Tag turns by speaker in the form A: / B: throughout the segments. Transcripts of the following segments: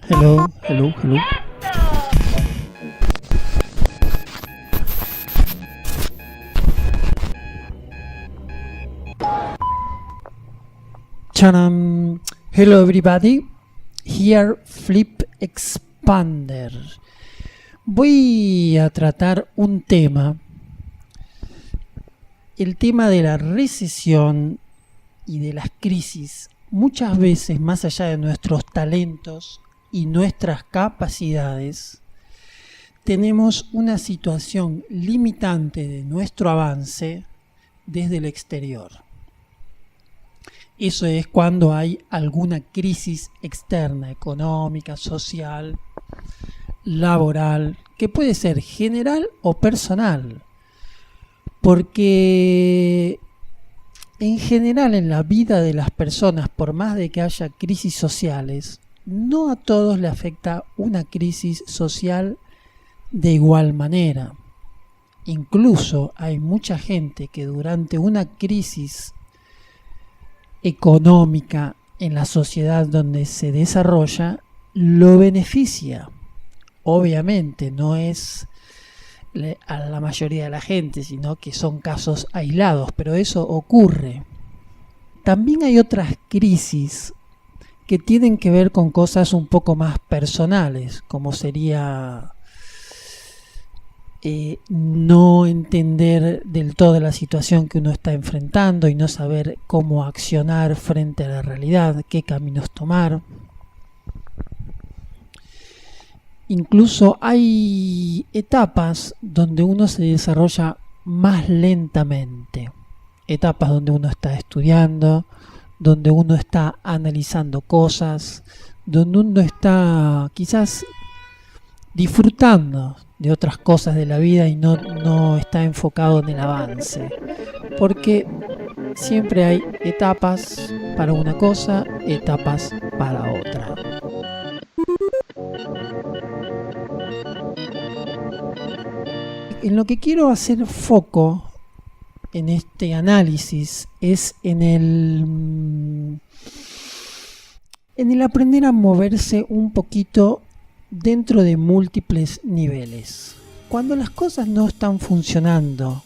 A: Hello, hello, hello. Chanam. Hello everybody. Here Flip Expander. Voy a tratar un tema. El tema de la recesión y de las crisis. Muchas veces, más allá de nuestros talentos y nuestras capacidades, tenemos una situación limitante de nuestro avance desde el exterior. Eso es cuando hay alguna crisis externa, económica, social, laboral, que puede ser general o personal. Porque en general en la vida de las personas, por más de que haya crisis sociales, no a todos le afecta una crisis social de igual manera. Incluso hay mucha gente que durante una crisis económica en la sociedad donde se desarrolla, lo beneficia. Obviamente no es a la mayoría de la gente, sino que son casos aislados, pero eso ocurre. También hay otras crisis que tienen que ver con cosas un poco más personales, como sería no entender del todo la situación que uno está enfrentando y no saber cómo accionar frente a la realidad, qué caminos tomar. Incluso hay etapas donde uno se desarrolla más lentamente, etapas donde uno está estudiando, donde uno está analizando cosas, donde uno está quizás disfrutando de otras cosas de la vida y no está enfocado en el avance, porque siempre hay etapas para una cosa, etapas para otra. En lo que quiero hacer foco en este análisis es en el aprender a moverse un poquito dentro de múltiples niveles. Cuando las cosas no están funcionando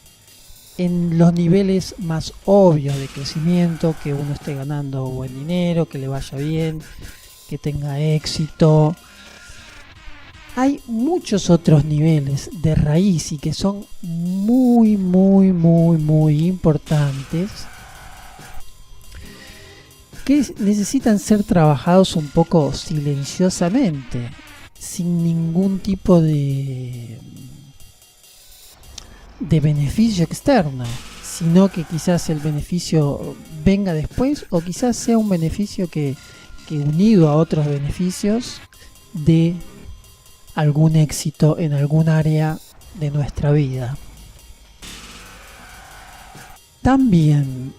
A: en los niveles más obvios de crecimiento, que uno esté ganando buen dinero, que le vaya bien, que tenga éxito, hay muchos otros niveles de raíz y que son muy importantes, que necesitan ser trabajados un poco silenciosamente, sin ningún tipo de beneficio externo, sino que quizás el beneficio venga después, o quizás sea un beneficio que unido a otros beneficios de algún éxito en algún área de nuestra vida. También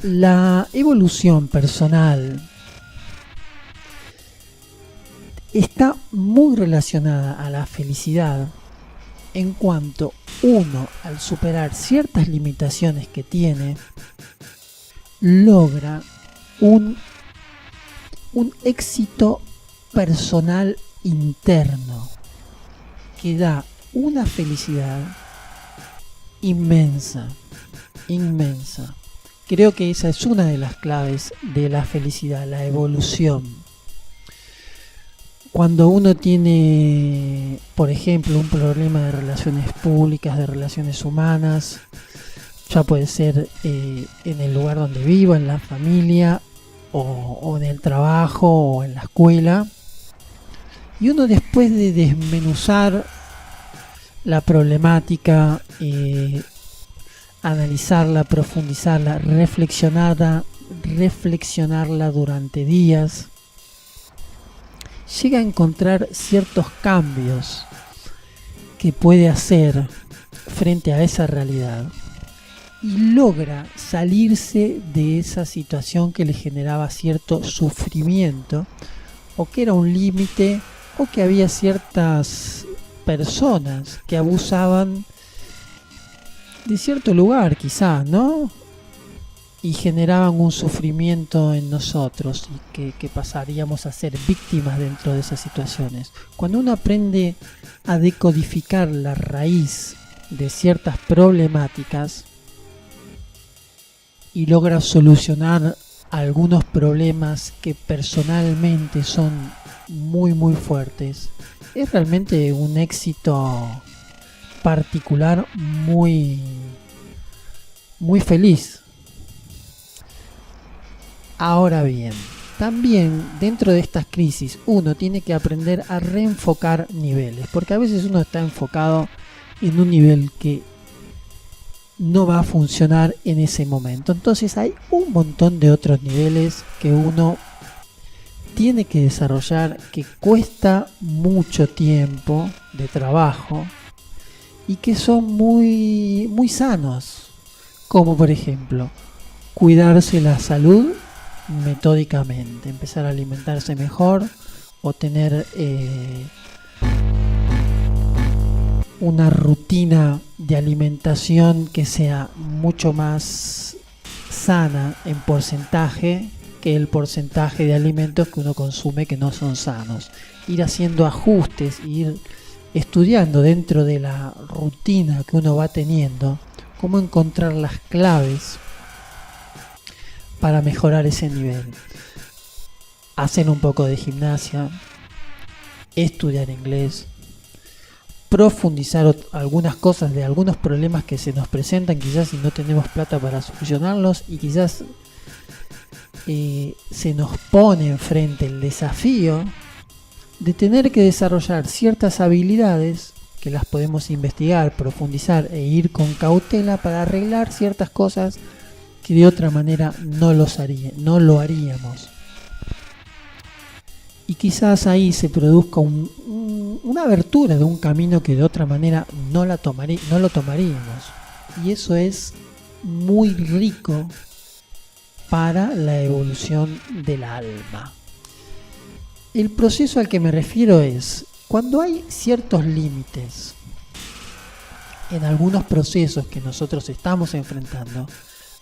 A: la evolución personal está muy relacionada a la felicidad, en cuanto uno, al superar ciertas limitaciones que tiene, logra un éxito personal interno que da una felicidad inmensa. Creo que esa es una de las claves de la felicidad, la evolución. Cuando uno tiene, por ejemplo, un problema de relaciones públicas, de relaciones humanas, ya puede ser en el lugar donde vivo, en la familia, o en el trabajo, o en la escuela, y uno, después de desmenuzar la problemática, analizarla, profundizarla, reflexionarla durante días, llega a encontrar ciertos cambios que puede hacer frente a esa realidad y logra salirse de esa situación que le generaba cierto sufrimiento, o que era un límite, o que había ciertas personas que abusaban de cierto lugar, quizá, ¿no? y generaban un sufrimiento en nosotros y que pasaríamos a ser víctimas dentro de esas situaciones. Cuando uno aprende a decodificar la raíz de ciertas problemáticas y logra solucionar algunos problemas que personalmente son muy fuertes, es realmente un éxito particular muy feliz. Ahora bien, también dentro de estas crisis uno tiene que aprender a reenfocar niveles, porque a veces uno está enfocado en un nivel que no va a funcionar en ese momento. Entonces hay un montón de otros niveles que uno tiene que desarrollar, que cuesta mucho tiempo de trabajo y que son muy sanos, como por ejemplo cuidarse la salud metódicamente, empezar a alimentarse mejor o tener una rutina de alimentación que sea mucho más sana en porcentaje que el porcentaje de alimentos que uno consume que no son sanos. Ir haciendo ajustes, ir estudiando dentro de la rutina que uno va teniendo, cómo encontrar las claves para mejorar ese nivel. Hacer un poco de gimnasia, estudiar inglés, profundizar algunas cosas de algunos problemas que se nos presentan, quizás si no tenemos plata para solucionarlos, y quizás se nos pone enfrente el desafío de tener que desarrollar ciertas habilidades que las podemos investigar, profundizar e ir con cautela para arreglar ciertas cosas que de otra manera no lo haríamos. Y quizás ahí se produzca una abertura de un camino que de otra manera no lo tomaríamos. Y eso es muy rico para la evolución del alma. El proceso al que me refiero es cuando hay ciertos límites en algunos procesos que nosotros estamos enfrentando,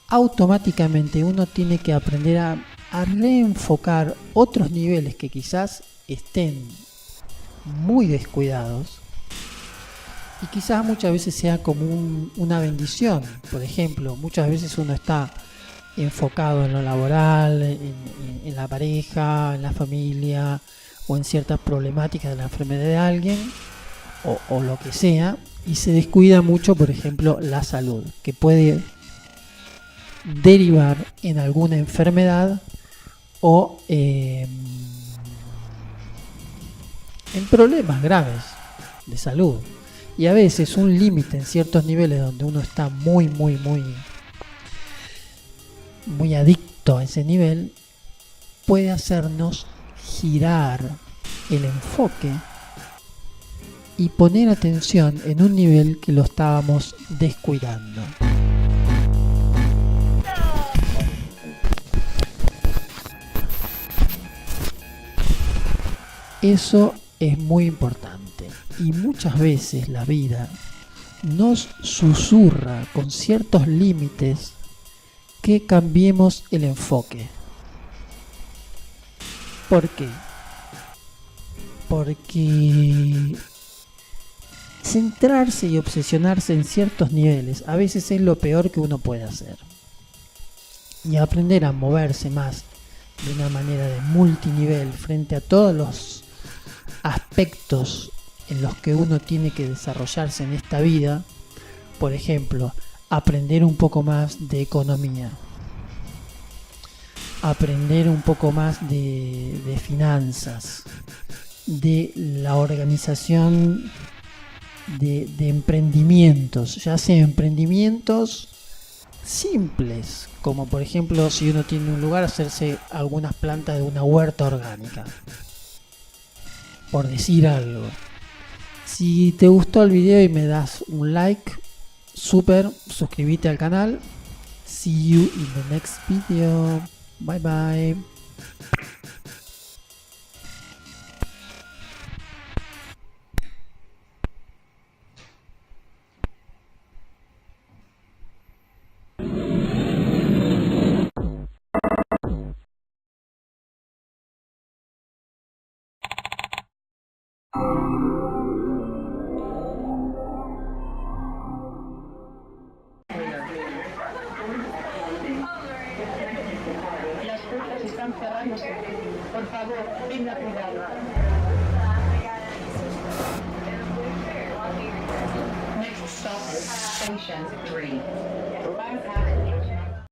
A: automáticamente uno tiene que aprender a reenfocar otros niveles que quizás estén muy descuidados y quizás muchas veces sea como una bendición. Por ejemplo, muchas veces uno está enfocado en lo laboral, en la pareja, en la familia o en ciertas problemáticas de la enfermedad de alguien o lo que sea, y se descuida mucho, por ejemplo, la salud, que puede derivar en alguna enfermedad o en problemas graves de salud. Y a veces un límite en ciertos niveles donde uno está muy adicto a ese nivel puede hacernos girar el enfoque y poner atención en un nivel que lo estábamos descuidando. Eso es muy importante y muchas veces la vida nos susurra con ciertos límites que cambiemos el enfoque. ¿Por qué? Porque centrarse y obsesionarse en ciertos niveles a veces es lo peor que uno puede hacer. Y aprender a moverse más de una manera de multinivel frente a todos los aspectos en los que uno tiene que desarrollarse en esta vida. Por ejemplo, aprender un poco más de economía, aprender un poco más de finanzas, de la organización de emprendimientos, ya sea emprendimientos simples, como por ejemplo si uno tiene un lugar, hacerse algunas plantas de una huerta orgánica, por decir algo. Si te gustó el video y me das un like, super, suscríbete al canal. See you in the next video. Bye bye.
B: están cerrando. Por favor, tenga cuidado. Next stop is Station 3.